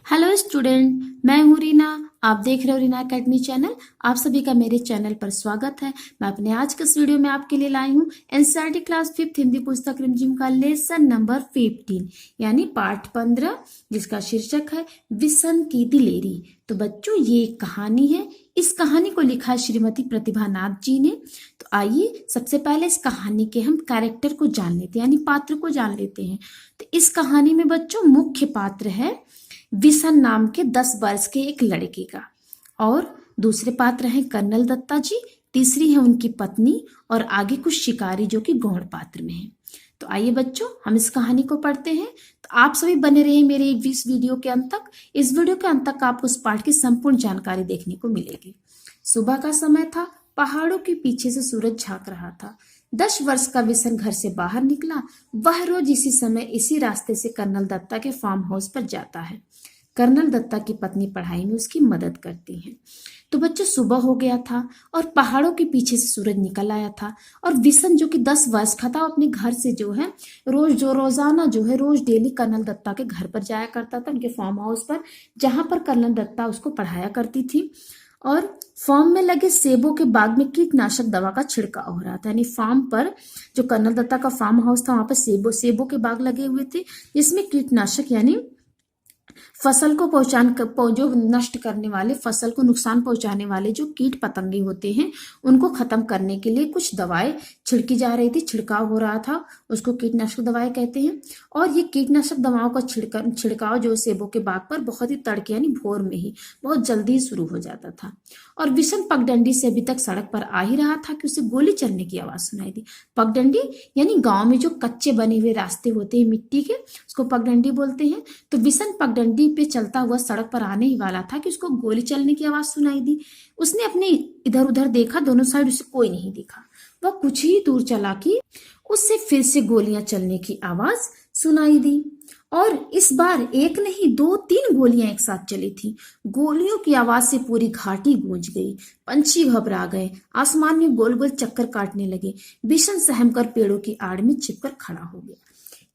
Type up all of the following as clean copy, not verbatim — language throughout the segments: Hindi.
हेलो स्टूडेंट, मैं हूँ रीना। आप देख रहे हो रीना एकेडमी चैनल। आप सभी का मेरे चैनल पर स्वागत है। मैं अपने आज के इस वीडियो में आपके लिए लाई हूँ एनसीईआरटी क्लास 5 हिंदी पुस्तक रिमझिम का लेसन नंबर 15 यानी पाठ 15, जिसका शीर्षक है विसन की दिलेरी। तो बच्चों, ये एक कहानी है। इस कहानी को लिखा है श्रीमती प्रतिभा नाथ जी ने। तो आइए सबसे पहले इस कहानी के हम कैरेक्टर को जान लेते हैं, यानी पात्र को जान लेते हैं। तो इस कहानी में बच्चों मुख्य पात्र है विसन नाम के 10 वर्ष के एक लड़के का, और दूसरे पात्र हैं कर्नल दत्ता जी, तीसरी है उनकी पत्नी, और आगे कुछ शिकारी जो कि गौण पात्र में है। तो आइए बच्चों, हम इस कहानी को पढ़ते हैं। तो आप सभी बने रहे मेरे इस वीडियो के अंत तक। इस वीडियो के अंत तक आपको उस पाठ की संपूर्ण जानकारी देखने को मिलेगी। सुबह का समय था। पहाड़ों के पीछे से सूरज झांक रहा था। 10 वर्ष का विसन घर से बाहर निकला। वह रोज इसी समय इसी रास्ते से कर्नल दत्ता के फार्म हाउस पर जाता है। कर्नल दत्ता की पत्नी पढ़ाई में उसकी मदद करती है। तो बच्चों, सुबह हो गया था और पहाड़ों के पीछे से सूरज निकल आया था, और विसन जो कि 10 वर्ष का था, अपने घर से जो है रोजाना रोज डेली कर्नल दत्ता के घर पर जाया करता था, उनके फार्म हाउस पर, जहां पर कर्नल दत्ता उसको पढ़ाया करती थी। और फार्म में लगे सेबों के बाग में कीटनाशक दवा का छिड़काव हो रहा था। यानी फार्म पर, जो कर्नल दत्ता का फार्म हाउस था, वहां पर सेबों के बाग लगे हुए थे, जिसमें कीटनाशक यानी फसल को जो नष्ट करने वाले, फसल को नुकसान पहुंचाने वाले जो कीट पतंगे होते हैं, उनको खत्म करने के लिए कुछ दवाएं छिड़की जा रही थी, छिड़काव हो रहा था। उसको कीटनाशक दवाएं कहते हैं। और ये कीटनाशक दवाओं का छिड़काव जो सेबों के बाग पर बहुत ही तड़के यानी भोर में ही, बहुत जल्दी शुरू हो जाता था। और विशन पगडंडी से अभी तक सड़क पर आ ही रहा था कि उसे गोली चलने की आवाज सुनाई दी। पगडंडी यानी गांव में जो कच्चे बने हुए रास्ते होते हैं मिट्टी के, उसको पगडंडी बोलते हैं। तो विशन पगडंडी पे चलता हुआ सड़क पर आने ही वाला था कि उसको गोली चलने की आवाज सुनाई दी। उसने अपने इधर उधर देखा, दोनों साइड उसे कोई नहीं दिखा। वह कुछ ही दूर चला कि उससे फिर से गोलियां चलने की आवाज सुनाई दी, और इस बार एक नहीं 2-3 गोलियां एक साथ चली थी। गोलियों की आवाज से पूरी घाटी गूंज गई। पंछी घबरा गए, आसमान में गोल गोल चक्कर काटने लगे। विशन सहम कर पेड़ों की आड़ में छिपकर खड़ा हो गया।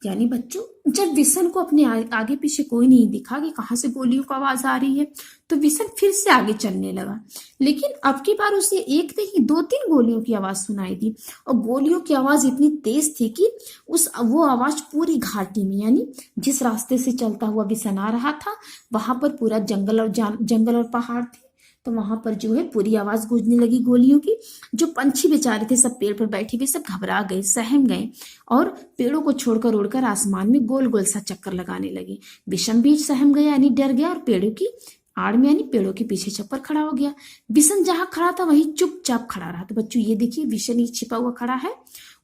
यानी बच्चों, जब विशन को अपने आगे पीछे कोई नहीं दिखा कि कहां से गोलियों की आवाज आ रही है, तो विशन फिर से आगे चलने लगा। लेकिन अब की बार उसे एक नहीं 2-3 गोलियों की आवाज सुनाई दी, और गोलियों की आवाज इतनी तेज थी कि वो आवाज पूरी घाटी में, यानी जिस रास्ते से चलता हुआ विशन आ रहा था, वहां पर पूरा जंगल और पहाड़ थे। तो वहां पर जो है पूरी आवाज गूंजने लगी गोलियों की। जो पंछी बेचारे थे, सब पेड़ पर बैठे हुए, सब घबरा गए, सहम गए, और पेड़ों को छोड़कर उड़कर आसमान में गोल गोल सा चक्कर लगाने लगे। विशन भी सहम गया यानी डर गया, और पेड़ों की आड़ में यानी पेड़ों के पीछे छपकर खड़ा हो गया। विशन जहां खड़ा था वहीं चुपचाप खड़ा रहा। तो बच्चों, ये देखिए, विशन ही छिपा हुआ खड़ा है।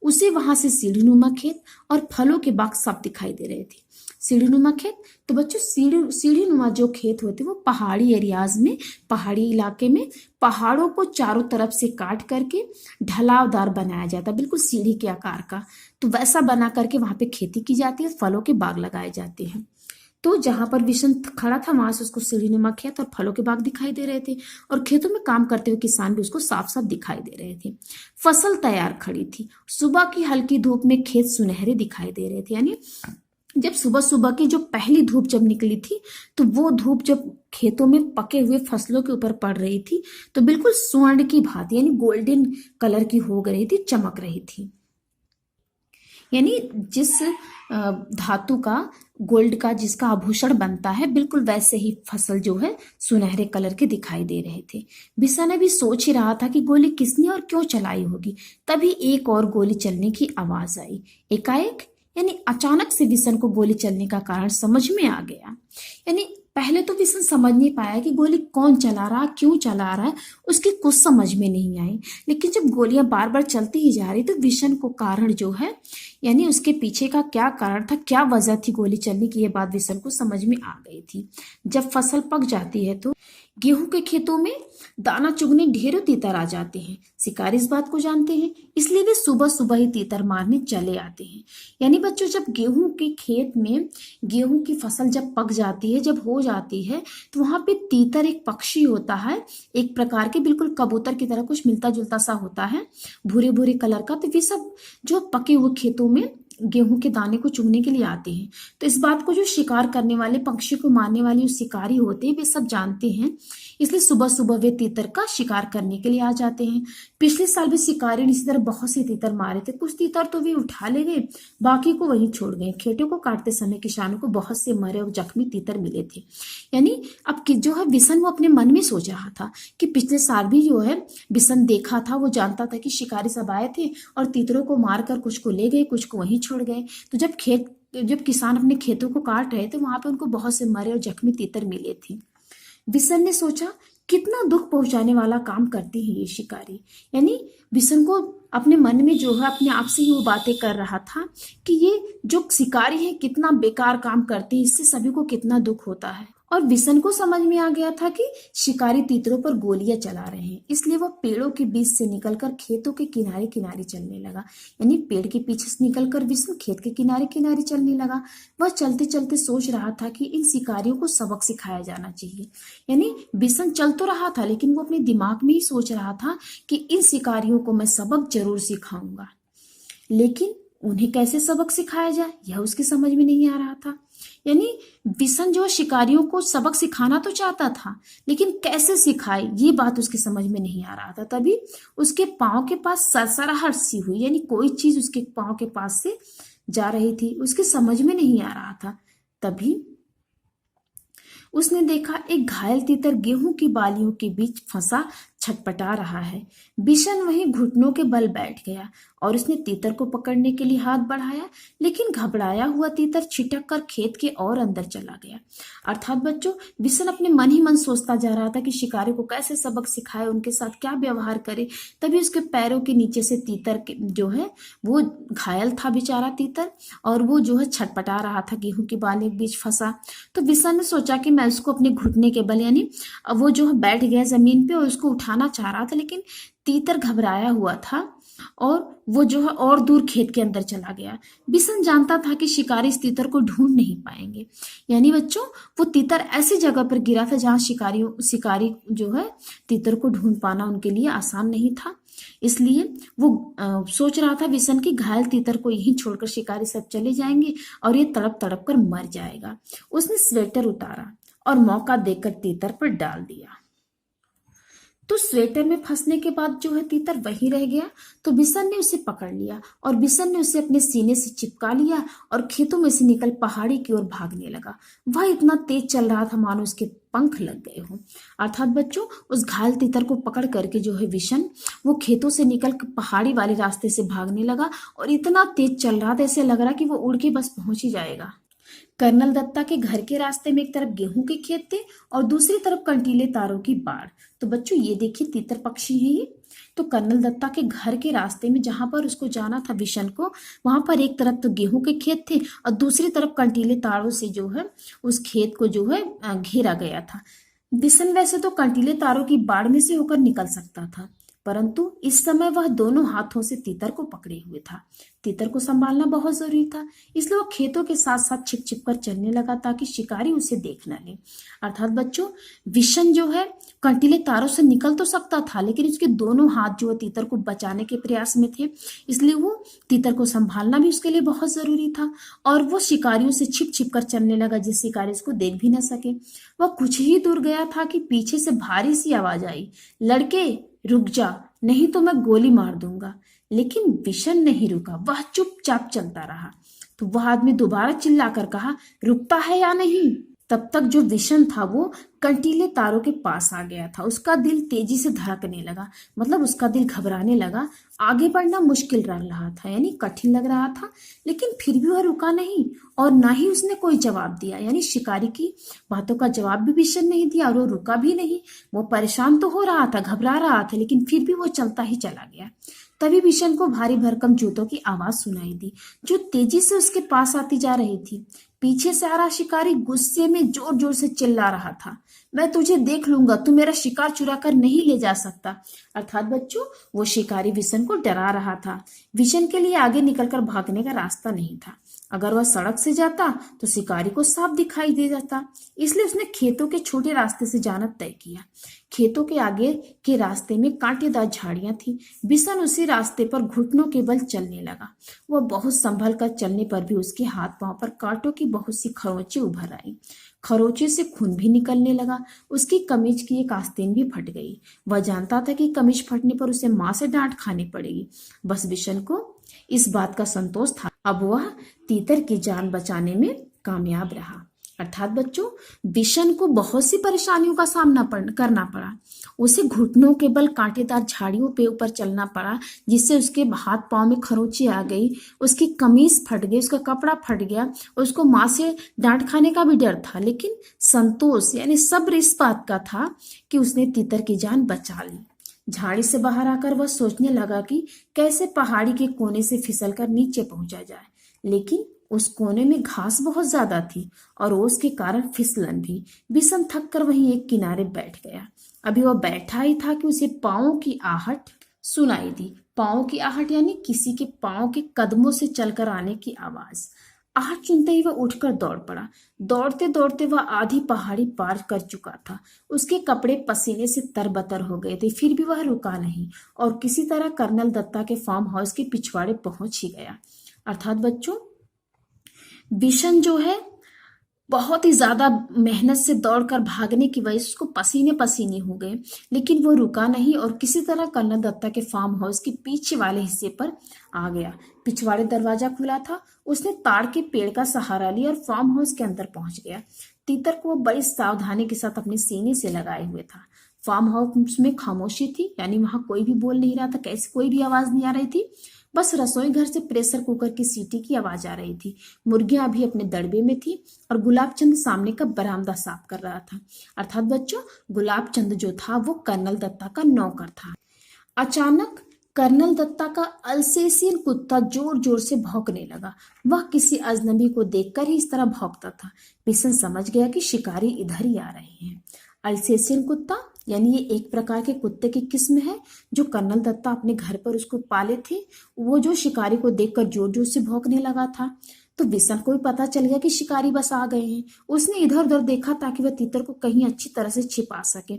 उसे वहां से सीढ़ीनुमा खेत और फलों के बाग सब दिखाई दे रहे थे। सीढ़ीनुमा खेत, तो बच्चों सीढ़ीनुमा जो खेत होते वो पहाड़ी एरियाज में, पहाड़ी इलाके में पहाड़ों को चारों तरफ से काट करके ढलावदार बनाया जाता, बिल्कुल सीढ़ी के आकार का। तो वैसा बना करके वहां पे खेती की जाती है, फलों के बाग लगाए जाते हैं। तो जहां पर विशन खड़ा था वहां से उसको सीढ़ीनुमा खेत और फलों के बाग दिखाई दे रहे थे, और खेतों में काम करते हुए किसान भी उसको साफ साफ दिखाई दे रहे थे। फसल तैयार खड़ी थी। सुबह की हल्की धूप में खेत सुनहरे दिखाई दे रहे थे। यानी जब सुबह सुबह की जो पहली धूप जब निकली थी, तो वो धूप जब खेतों में पके हुए फसलों के ऊपर पड़ रही थी, तो बिल्कुल स्वर्ण की भांति यानी गोल्डन कलर की हो गई थी, चमक रही थी। यानी जिस धातु का, गोल्ड का जिसका आभूषण बनता है, बिल्कुल वैसे ही फसल जो है सुनहरे कलर के दिखाई दे रहे थे। विशन भी सोच ही रहा था कि गोली किसने और क्यों चलाई होगी। तभी एक और गोली चलने की आवाज आई। एकाएक यानी अचानक से विशन को गोली चलने का कारण समझ में आ गया। यानी पहले तो विशन समझ नहीं पाया कि गोली कौन चला रहा, क्यों चला रहा है, उसकी कुछ समझ में नहीं आई। लेकिन जब गोलियां बार बार चलती ही जा रही, तो विशन को कारण जो है, यानी उसके पीछे का क्या कारण था, क्या वजह थी गोली चलने की, ये बात विशन को समझ में आ गई थी। जब फसल पक जाती है तो गेहूं के खेतों में दाना चुगने ढेरों तीतर आ जाते हैं। शिकारी इस बात को जानते हैं, इसलिए वे सुबह सुबह ही तीतर मारने चले आते हैं। यानी बच्चों, जब गेहूं के खेत में गेहूं की फसल जब पक जाती है, जब हो जाती है, तो वहां पे तीतर एक पक्षी होता है, एक प्रकार के बिल्कुल कबूतर की तरह कुछ मिलता जुलता सा होता है, भूरे भूरे कलर का। तो वे सब जो पके हुए खेतों में गेहूं के दाने को चुगने के लिए आते हैं। तो इस बात को जो शिकार करने वाले, पक्षी को मारने वाले जो शिकारी होते हैं वे सब जानते हैं, इसलिए सुबह सुबह वे तीतर का शिकार करने के लिए आ जाते हैं। पिछले साल भी शिकारी ने इसी तरह बहुत से तीतर मारे थे। कुछ तीतर तो वे उठा ले गए, बाकी को वहीं छोड़ गए। खेतों को काटते समय किसानों को बहुत से मरे और जख्मी तीतर मिले थे। यानी अब कि जो है बिशन वो अपने मन में सोच रहा था कि पिछले साल भी जो है बिशन देखा था, वो जानता था कि शिकारी सब आए थे और तीतरों को मारकर कुछ को ले गए, कुछ को वहीं छोड़ गए। तो जब किसान अपने खेतों को काट रहे थे वहां पे उनको बहुत से मरे और जख्मी तीतर मिले थे। बिशन ने सोचा कितना दुख पहुंचाने वाला काम करते हैं ये शिकारी। यानी बिशन को अपने मन में जो है अपने आप से ही वो बातें कर रहा था कि ये जो शिकारी है कितना बेकार काम करते हैं, इससे सभी को कितना दुख होता है। और बिशन को समझ में आ गया था कि शिकारी तीतरों पर गोलियां चला रहे हैं, इसलिए वह पेड़ों के बीच से निकलकर खेतों के किनारे किनारे चलने लगा। यानी पेड़ के पीछे से निकलकर बिशन खेत के किनारे किनारे चलने लगा। वह चलते चलते सोच रहा था कि इन शिकारियों को सबक सिखाया जाना चाहिए। यानी बिशन चल तो रहा था लेकिन वो अपने दिमाग में ही सोच रहा था कि इन शिकारियों को मैं सबक जरूर सिखाऊंगा, लेकिन उन्हें कैसे सबक सिखाया जाए यह उसकी समझ में नहीं आ रहा था। यानी बिशन जो शिकारियों को सबक सिखाना तो चाहता था, लेकिन कैसे सिखाए ये बात उसकी समझ में नहीं आ रहा था। तभी उसके पांव के पास सरसराहट सी हुई, यानी कोई चीज उसके पांव के पास से जा रही थी, उसकी समझ में नहीं आ रहा था। तभी उसने देखा एक घायल तीतर गेहूं की बालियों के बीच फंसा छटपटा रहा है। बिशन वहीं घुटनों के बल बैठ गया और उसने तीतर को पकड़ने के लिए हाथ बढ़ाया, लेकिन घबराया हुआ तीतर छिटक कर खेत के और अंदर चला गया। अर्थात बच्चों, बिशन अपने मन ही मन सोचता जा रहा था कि शिकारी को कैसे सबक सिखाए, उनके साथ क्या व्यवहार करे। तभी उसके पैरों के नीचे से तीतर जो है वो घायल था बेचारा तीतर, और वो जो है छटपटा रहा था, गेहूं की बाली के बीच फंसा। तो बिशन ने सोचा कि मैं उसको अपने घुटने के बल, यानी वो जो है बैठ गया जमीन पे और उसको उठाना चाह रहा था, लेकिन तीतर घबराया हुआ था और वो जो है और दूर खेत के अंदर चला गया। बिशन जानता था कि शिकारी इस तीतर को ढूंढ नहीं पाएंगे। यानी बच्चों, वो तीतर ऐसी जगह पर गिरा था जहां शिकारी जो है तीतर को ढूंढ पाना उनके लिए आसान नहीं था। इसलिए वो सोच रहा था बिशन की घायल तीतर को यहीं छोड़कर शिकारी सब चले जाएंगे और ये तड़प तड़प कर मर जाएगा। उसने स्वेटर उतारा और मौका देकर तीतर पर डाल दिया। तो स्वेटर में फंसने के बाद जो है तीतर वहीं रह गया। तो बिशन ने उसे पकड़ लिया और बिशन ने उसे अपने सीने से चिपका लिया और खेतों में से निकल पहाड़ी की ओर भागने लगा। वह इतना तेज चल रहा था मानो उसके पंख लग गए हों। अर्थात बच्चों, उस घायल तीतर को पकड़ करके जो है बिशन वो खेतों से निकल पहाड़ी वाले रास्ते से भागने लगा और इतना तेज चल रहा था ऐसे लग रहा कि वो उड़ के बस पहुंच ही जाएगा। कर्नल दत्ता के घर के रास्ते में एक तरफ गेहूं के खेत थे और दूसरी तरफ कंटीले तारों की बाड़। तो बच्चों, ये देखिए तीतर पक्षी है ये। तो कर्नल दत्ता के घर के रास्ते में जहां पर उसको जाना था बिशन को, वहां पर एक तरफ तो गेहूं के खेत थे और दूसरी तरफ कंटीले तारों से जो है उस खेत को जो है घेरा गया था। बिशन वैसे तो कंटीले तारों की बाड़ में से होकर निकल सकता था, परंतु इस समय वह दोनों हाथों से तीतर को पकड़े हुए था। तीतर को संभालना बहुत जरूरी था, इसलिए वह खेतों के साथ साथ छिप छिप कर चलने लगा ताकि शिकारी उसे देख न ले। अर्थात बच्चों, बिशन जो है कंटीले तारों से निकल तो सकता था, लेकिन उसके दोनों हाथ जो है तीतर को बचाने के प्रयास में थे, इसलिए वो तीतर को संभालना भी उसके लिए बहुत जरूरी था। और वो शिकारियों से छिप छिप कर चलने लगा जिस शिकारी उसको देख भी न सके। वह कुछ ही दूर गया था कि पीछे से भारी सी आवाज आई, लड़के रुक जा, नहीं तो मैं गोली मार दूंगा। लेकिन बिशन नहीं रुका, वह चुपचाप चलता रहा। तो वह आदमी दोबारा चिल्लाकर कहा, रुकता है या नहीं? तब तक जो बिशन था वो कंटीले तारों के पास आ गया था। उसका दिल तेजी से धड़कने लगा, मतलब उसका दिल घबराने लगा। आगे बढ़ना मुश्किल लग रहा था, यानी कठिन लग रहा था, लेकिन फिर भी वह रुका नहीं और ना ही उसने कोई जवाब दिया। यानी शिकारी की बातों का जवाब भी बिशन नहीं दिया और वो रुका भी नहीं। वो परेशान तो हो रहा था, घबरा रहा था, लेकिन फिर भी वो चलता ही चला गया। तभी बिशन को भारी भरकम जूतों की आवाज सुनाई दी जो तेजी से उसके पास आती जा रही थी। पीछे से आ रहा शिकारी गुस्से में जोर जोर से चिल्ला रहा था, मैं तुझे देख लूंगा, तू मेरा शिकार चुरा कर नहीं ले जा सकता। अर्थात बच्चों, वो शिकारी बिशन को डरा रहा था। बिशन के लिए आगे निकलकर भागने का रास्ता नहीं था। अगर वह सड़क से जाता तो शिकारी को साफ दिखाई दे जाता। इसलिए उसने खेतों के छोटे रास्ते से जाना तय किया। खेतों के आगे के रास्ते में कांटेदार झाड़ियां थी। बिशन उसी रास्ते पर घुटनों के बल चलने लगा। वह बहुत संभल कर चलने पर भी उसके हाथ पांव पर कांटों की बहुत सी खरोंचें उभर आई। खरोंचे से खून भी निकलने लगा। उसकी कमीज की एक आस्तीन भी फट गई। वह जानता था कि कमीज फटने पर उसे माँ से डांट खानी पड़ेगी। बस बिशन को इस बात का संतोष था। अब वह तीतर की जान बचाने में कामयाब रहा। अर्थात बच्चों, बिशन को बहुत सी परेशानियों का सामना करना पड़ा। उसे घुटनों के बल कांटेदार झाड़ियों पे ऊपर चलना पड़ा, जिससे उसके हाथ पांव में खरोंची आ गई, उसकी कमीज फट गई, उसका कपड़ा फट गया। उसको माँ से डांट खाने का भी डर था, लेकिन संतोष यानी सब्र इस बात का था कि उसने तीतर की जान बचा ली। झाड़ी से बाहर आकर वह सोचने लगा कि कैसे पहाड़ी के कोने से फिसलकर नीचे पहुंचा जाए, लेकिन उस कोने में घास बहुत ज्यादा थी और ओस के कारण फिसलन भी। बिशन थक कर वहीं एक किनारे बैठ गया। अभी वह बैठा ही था कि उसे पाँव की आहट सुनाई दी। पाँव की आहट यानी किसी के पाँव के कदमों से चलकर आने की आवाज। आहट सुनते ही वह उठकर दौड़ पड़ा। दौड़ते दौड़ते वह आधी पहाड़ी पार कर चुका था। उसके कपड़े पसीने से तरबतर हो गए थे, फिर भी वह रुका नहीं और किसी तरह कर्नल दत्ता के फार्म हाउस के पिछवाड़े पहुंच ही गया। अर्थात बच्चों, बिशन जो है बहुत ही ज्यादा मेहनत से दौड़कर भागने की वजह से उसको पसीने पसीने हो गए, लेकिन वो रुका नहीं और किसी तरह कर्नल दत्ता के फार्म हाउस के पीछे वाले हिस्से पर आ गया। पिछवाड़े दरवाजा खुला था। उसने ताड़ के पेड़ का सहारा लिया और फार्म हाउस के अंदर पहुंच गया। तीतर को वो बड़ी सावधानी के साथ अपने सीने से लगाए हुए था। फार्म हाउस में खामोशी थी, यानी वहां कोई भी बोल नहीं रहा था, कैसे कोई भी आवाज नहीं आ रही थी। बस रसोई घर से प्रेशर कुकर की सीटी की आवाज आ रही थी। मुर्गियां अभी अपने दड़बे में थी और गुलाबचंद सामने का बरामदा साफ कर रहा था। अर्थात बच्चों, गुलाबचंद जो था वो कर्नल दत्ता का नौकर था। अचानक कर्नल दत्ता का अल्सेशियन कुत्ता जोर जोर से भौंकने लगा। वह किसी अजनबी को देखकर ही इस तरह भौंकता था। बिशन समझ गया कि शिकारी इधर ही आ रहे हैं। अल्सेशियन कुत्ता यानी ये एक प्रकार के कुत्ते की किस्म है जो कर्नल दत्ता अपने घर पर उसको पाले थे। वो जो शिकारी को देखकर जोर जोर से भौंकने लगा था, तो बिशन को भी पता चल गया कि शिकारी बस आ गए हैं। उसने इधर उधर देखा ताकि वह तीतर को कहीं अच्छी तरह से छिपा सके।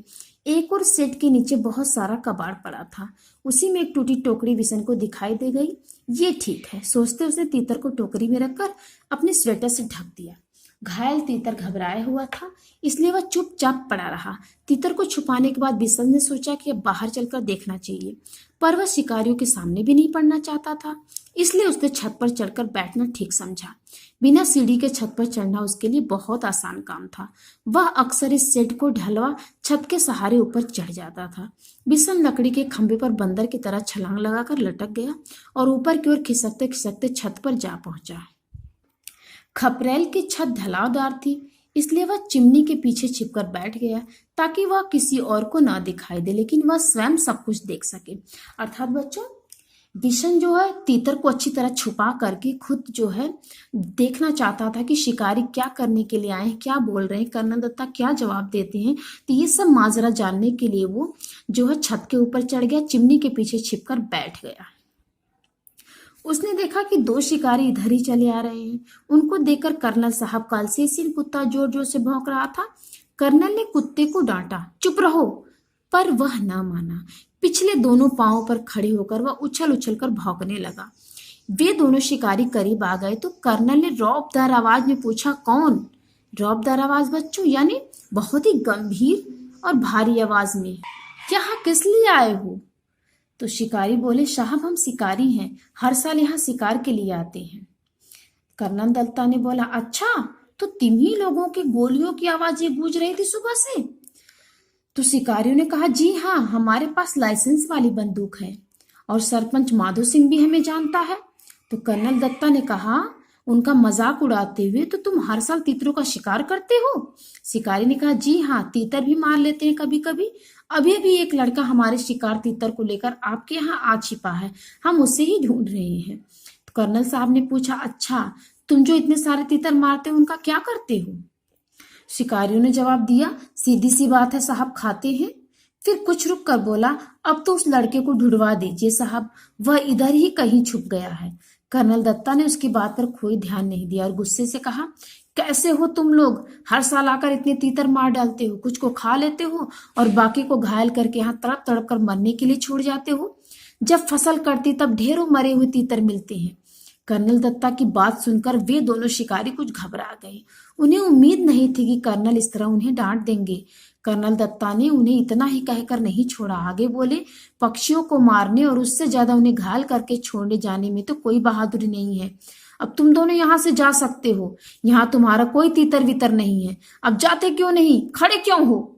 एक और सेट के नीचे बहुत सारा कबाड़ पड़ा था। उसी में एक टूटी टोकरी बिशन को दिखाई दे गई। ये ठीक है सोचते उसने तीतर को टोकरी में रखकर अपने स्वेटर से ढक दिया। घायल तीतर घबराया हुआ था, इसलिए वह चुपचाप पड़ा रहा। तीतर को छुपाने के बाद बिशन ने सोचा कि अब बाहर चलकर देखना चाहिए, पर वह शिकारियों के सामने भी नहीं पड़ना चाहता था, इसलिए उसने छत पर चढ़कर बैठना ठीक समझा। बिना सीढ़ी के छत पर चढ़ना उसके लिए बहुत आसान काम था। वह अक्सर इस सेट को ढलवा छत के सहारे ऊपर चढ़ जाता था। बिशन लकड़ी के खंभे पर बंदर की तरह छलांग लगाकर लटक गया और ऊपर की ओर खिसकते खिसकते छत पर जा पहुंचा। खपरेल की छत ढलावदार थी, इसलिए वह चिमनी के पीछे छिपकर बैठ गया ताकि वह किसी और को ना दिखाई दे, लेकिन वह स्वयं सब कुछ देख सके। अर्थात बच्चों, बिशन जो है तीतर को अच्छी तरह छुपा करके खुद जो है देखना चाहता था कि शिकारी क्या करने के लिए आए हैं, क्या बोल रहे हैं, कर्नल दत्ता क्या जवाब देते हैं। तो ये सब माजरा जानने के लिए वो जो है छत के ऊपर चढ़ गया, चिमनी के पीछे छिपकर बैठ गया। उसने देखा कि दो शिकारी इधर ही चले आ रहे हैं। उनको देखकर कर्नल साहब का अल्सेशियन कुत्ता जोर जोर से भौंक रहा था। कर्नल ने कुत्ते को डांटा, चुप रहो, पर वह ना माना। पिछले दोनों पांवों पर खड़े होकर वह उछल उछल कर भौंकने लगा। वे दोनों शिकारी करीब आ गए तो कर्नल ने रौबदार आवाज में पूछा, कौन? रौबदार आवाज बच्चों यानी बहुत ही गंभीर और भारी आवाज में, यहाँ किस लिए आए हो? तो शिकारी बोले, साहब हम शिकारी हैं, हर साल यहाँ शिकार के लिए आते हैं। कर्नल दत्ता ने बोला, अच्छा, तो तुम ही लोगों के गोलियों की आवाजें गूंज रही थी सुबह से? तो शिकारियों ने कहा, जी हाँ, हमारे पास लाइसेंस वाली बंदूक है और सरपंच माधो सिंह भी हमें जानता है। तो कर्नल दत्ता ने कहा उनका मजाक उड़ाते हुए, तो तुम हर साल तीतरों का शिकार करते हो? शिकारी ने कहा, जी हाँ, तीतर भी मार लेते हैं कभी कभी। अभी अभी एक लड़का हमारे शिकार तीतर को लेकर आपके यहाँ आ छिपा है, हम उसे ही ढूंढ रहे हैं। तो कर्नल साहब ने पूछा, अच्छा, तुम जो इतने सारे तीतर मारते हो उनका क्या करते हो? शिकारियों ने जवाब दिया, सीधी सी बात है साहब, खाते हैं। फिर कुछ रुक कर बोला, अब तो उस लड़के को ढूंढवा दीजिए साहब, वह इधर ही कहीं छुप गया है। कर्नल दत्ता ने उसकी बात पर कोई ध्यान नहीं दिया और गुस्से से कहा, कैसे हो तुम लोग? हर साल आकर इतने तीतर मार डालते हो, कुछ को खा लेते हो और बाकी को घायल करके यहाँ तड़प तड़प कर मरने के लिए छोड़ जाते हो। जब फसल कटती तब ढेरों मरे हुए तीतर मिलते हैं। कर्नल दत्ता की बात सुनकर वे दोनों शिकारी कुछ घबरा गए। उन्हें उम्मीद नहीं थी कि कर्नल इस तरह उन्हें डांट देंगे। कर्नल दत्ता ने उन्हें इतना ही कहकर नहीं छोड़ा, आगे बोले, पक्षियों को मारने और उससे ज्यादा उन्हें घायल करके छोड़ने जाने में तो कोई बहादुरी नहीं है। अब तुम दोनों यहाँ से जा सकते हो, यहाँ तुम्हारा कोई तीतर वितर नहीं है। अब जाते क्यों नहीं, खड़े क्यों हो?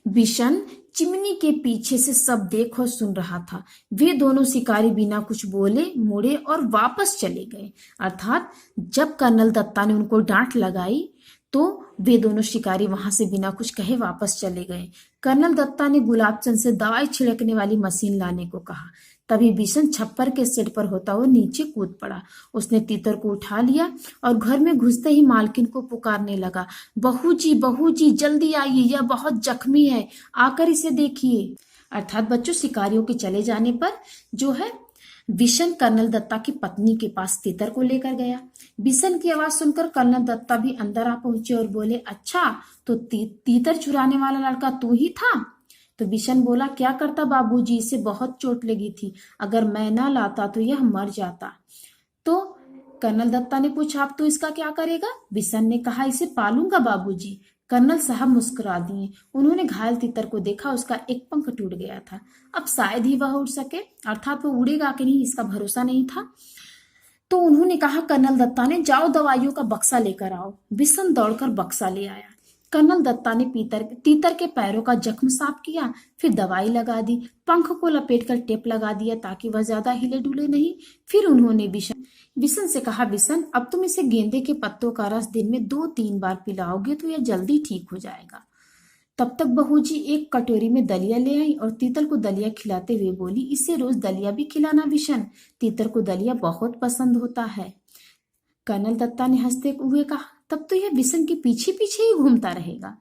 बिशन चिमनी के पीछे से सब देख और सुन रहा था। वे दोनों शिकारी बिना कुछ बोले मुड़े और वापस चले गए। अर्थात जब कर्नल दत्ता ने उनको डांट लगाई तो वे दोनों शिकारी वहां से बिना कुछ कहे वापस चले गए। कर्नल दत्ता ने गुलाबचंद से दवाई छिड़कने वाली मशीन लाने को कहा। तभी बिशन छप्पर के सेट पर होता हुआ नीचे कूद पड़ा। उसने तीतर को उठा लिया और घर में घुसते ही मालकिन को पुकारने लगा, बहू जी जल्दी आइए, यह बहुत जख्मी है, आकर इसे देखिए। अर्थात बच्चों, शिकारियों के चले जाने पर जो है बिशन कर्नल दत्ता की पत्नी के पास तीतर को लेकर गया। बिशन की आवाज सुनकर कर्नल दत्ता भी अंदर आ पहुंचे और बोले, अच्छा तो तीतर चुराने वाला लड़का तू ही था? तो बिशन बोला, क्या करता बाबूजी, इसे बहुत चोट लगी थी, अगर मैं ना लाता तो यह मर जाता। तो कर्नल दत्ता ने पूछा, अब तो इसका क्या करेगा? बिशन ने कहा, इसे पालूंगा बाबूजी। कर्नल साहब मुस्कुरा दिए। उन्होंने घायल तीतर को देखा, उसका एक पंख टूट गया था, अब शायद ही वह उड़ सके, अर्थात वो उड़ेगा कि नहीं इसका भरोसा नहीं था। तो उन्होंने कहा, कर्नल दत्ता ने, जाओ दवाइयों का बक्सा लेकर आओ। बिशन दौड़कर बक्सा ले आया। कर्नल दत्ता ने तीतर के पैरों का जख्म साफ किया, फिर दवाई लगा दी, पंख को लपेटकर टेप लगा दिया ताकि वह ज्यादा हिले डुले नहीं। फिर उन्होंने बिशन से कहा, बिशन अब तुम इसे गेंदे के पत्तों का रस दिन में 2-3 बार पिलाओगे तो यह जल्दी ठीक हो जाएगा। तब तक बहू जी एक कटोरी में दलिया ले आई और तीतर को दलिया खिलाते हुए बोली, इसे रोज दलिया भी खिलाना बिशन, तीतर को दलिया बहुत पसंद होता है। कर्नल दत्ता ने हंसते हुए कहा, तब तो यह बिशन के पीछे पीछे ही घूमता रहेगा।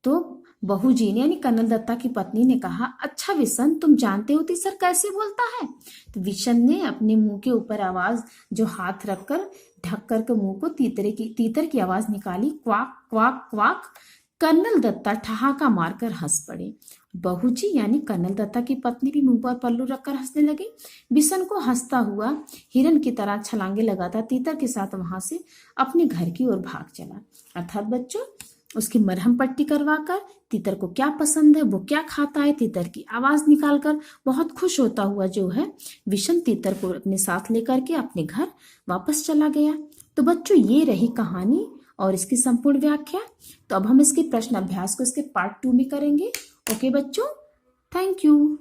तो बहू जी ने यानी कर्नल दत्ता की पत्नी ने कहा, अच्छा बिशन, तुम जानते हो तीतर कैसे बोलता है? तो बिशन ने अपने मुंह के ऊपर आवाज जो हाथ रखकर ढक कर के मुंह को तीतर की आवाज निकाली, quack quack quack. Colonel Datta ठहाका मारकर हंस पड़े। बहू जी यानी कर्नल दत्ता की पत्नी भी मुंह पर पल्लू रखकर हंसने लगी। बिशन को हंसता हुआ हिरन की तरह छलांगे लगाता तीतर के साथ वहां से अपने घर की ओर भाग चला। अर्थात बच्चों, उसकी मरहम पट्टी करवाकर तीतर को क्या पसंद है, वो क्या खाता है, तीतर की आवाज निकालकर बहुत खुश होता हुआ जो है बिशन तीतर को अपने साथ लेकर के अपने घर वापस चला गया। तो बच्चों, ये रही कहानी और इसकी संपूर्ण व्याख्या। तो अब हम इसके प्रश्न अभ्यास को इसके पार्ट 2 में करेंगे। ओके बच्चों, थैंक यू।